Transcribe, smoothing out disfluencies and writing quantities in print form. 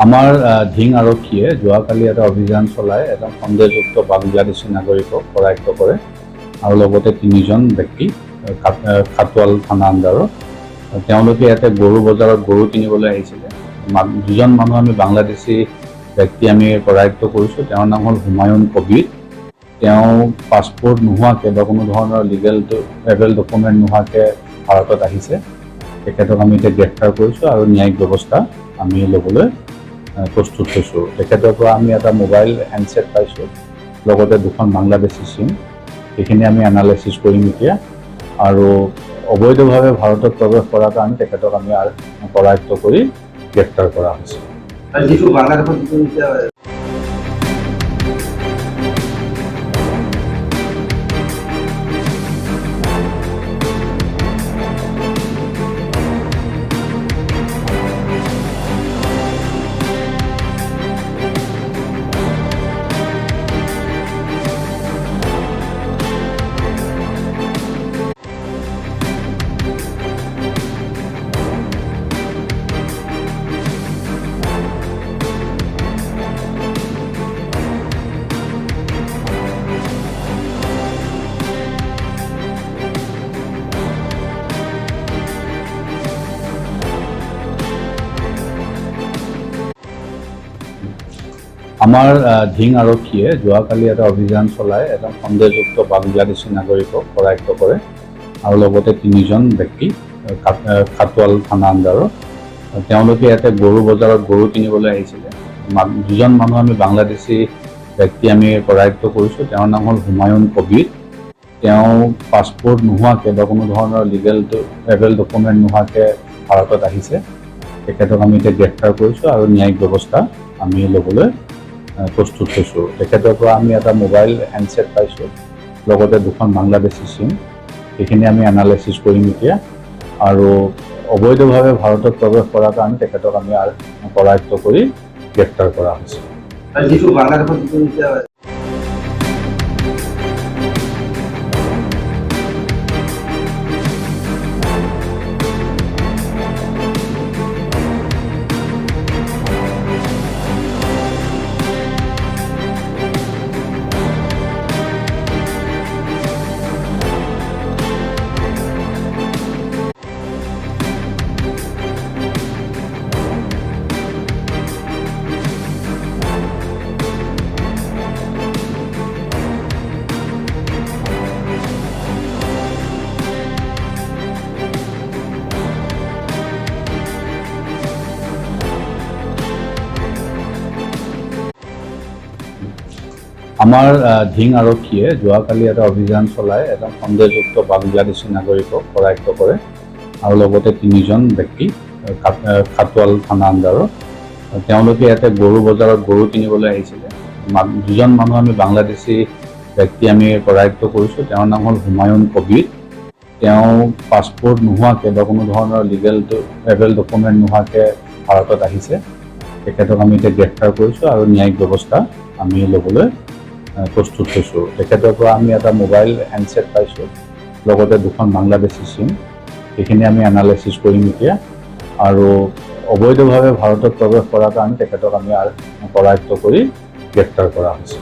আমাৰ ধিং আৰক্ষীয়ে যোৱাকালি এটা অভিযান চলাই এজন সন্দেহযুক্ত বাংলাদেশী নাগৰিকক কৰায়ত্ব কৰে আৰু লগতে তিনিজন ব্যক্তি খাটোৱাল থানা আণ্ডাৰৰ তেওঁলোকে ইয়াতে গৰু বজাৰত গৰু কিনিবলৈ আহিছিলে। দুজন মানুহ আমি বাংলাদেশী ব্যক্তি আমি কৰায়ত্ব কৰিছোঁ। তেওঁৰ নাম হ'ল হুমায়ুন কবিৰ। তেওঁ পাছপোৰ্ট নোহোৱাকৈ বা কোনো ধৰণৰ লিগেল ট্ৰেভেল ডকুমেণ্ট নোহোৱাকৈ ভাৰতত আহিছে। তেখেতক আমি এতিয়া গ্ৰেপ্তাৰ কৰিছোঁ আৰু ন্যায়িক ব্যৱস্থা আমি ল'বলৈ প্ৰস্তুত হৈছোঁ। তেখেতৰ পৰা আমি এটা মোবাইল হেণ্ডছেট পাইছোঁ, লগতে দুখন বাংলাদেশী চিম। সেইখিনি আমি এনালাইচিছ কৰিম এতিয়া আৰু অবৈধভাৱে ভাৰতত প্ৰৱেশ কৰাৰ কাৰণে তেখেতক আমি কৰায়ত্ব কৰি গ্ৰেপ্তাৰ কৰা হৈছে। আমাৰ ধিং আৰক্ষীয়ে যোৱাকালি এটা অভিযান চলাই এজন সন্দেহযুক্ত বাংলাদেশী নাগৰিকক কৰায়ত্ব কৰে আৰু লগতে তিনিজন ব্যক্তি খাটোৱাল থানা আণ্ডাৰৰ তেওঁলোকে ইয়াতে গৰু বজাৰত গৰু কিনিবলৈ আহিছিলে। দুজন মানুহ আমি বাংলাদেশী ব্যক্তি আমি কৰায়ত্ব কৰিছোঁ। তেওঁৰ নাম হ'ল হুমায়ুন কবিৰ। তেওঁ পাছপোৰ্ট নোহোৱাকৈ বা কোনো ধৰণৰ লিগেল ট্ৰেভেল ডকুমেণ্ট নোহোৱাকৈ ভাৰতত আহিছে। তেখেতক আমি এতিয়া গ্ৰেপ্তাৰ কৰিছোঁ আৰু ন্যায়িক ব্যৱস্থা আমি ল'বলৈ প্ৰস্তুত হৈছোঁ। তেখেতৰ পৰা আমি এটা মোবাইল হেণ্ডছেট পাইছোঁ, লগতে দুখন বাংলাদেশী চিম। সেইখিনি আমি এনালাইচিছ কৰিম এতিয়া আৰু অবৈধভাৱে ভাৰতত প্ৰৱেশ কৰাৰ কাৰণে তেখেতক আমি কৰায়ত্ব কৰি গ্ৰেপ্তাৰ কৰা হৈছে। আমাৰ ধিং আৰক্ষীয়ে যোৱাকালি এটা অভিযান চলাই এজন সন্দেহযুক্ত বাংলাদেশী নাগৰিকক কৰায়ত্ব কৰে আৰু লগতে তিনিজন ব্যক্তি খাটোৱাল থানা আণ্ডাৰৰ তেওঁলোকে ইয়াতে গৰু বজাৰত গৰু কিনিবলৈ আহিছিলে। দুজন মানুহ আমি বাংলাদেশী ব্যক্তি আমি কৰায়ত্ব কৰিছোঁ। তেওঁৰ নাম হ'ল হুমায়ুন কবিৰ। তেওঁ পাছপোৰ্ট নোহোৱাকৈ বা কোনো ধৰণৰ লিগেল ট্ৰেভেল ডকুমেণ্ট নোহোৱাকৈ ভাৰতত আহিছে। তেখেতক আমি এতিয়া গ্ৰেপ্তাৰ কৰিছোঁ আৰু ন্যায়িক ব্যৱস্থা আমি ল'বলৈ প্ৰস্তুত হৈছোঁ। তেখেতৰ পৰা আমি এটা মোবাইল হেণ্ডছেট পাইছোঁ, লগতে দুখন বাংলাদেশী চিম। সেইখিনি আমি এনালাইচিছ কৰিম এতিয়া আৰু অবৈধভাৱে ভাৰতত প্ৰৱেশ কৰাৰ কাৰণে তেখেতক আমি কৰায়ত্ব কৰি গ্ৰেপ্তাৰ কৰা হৈছে।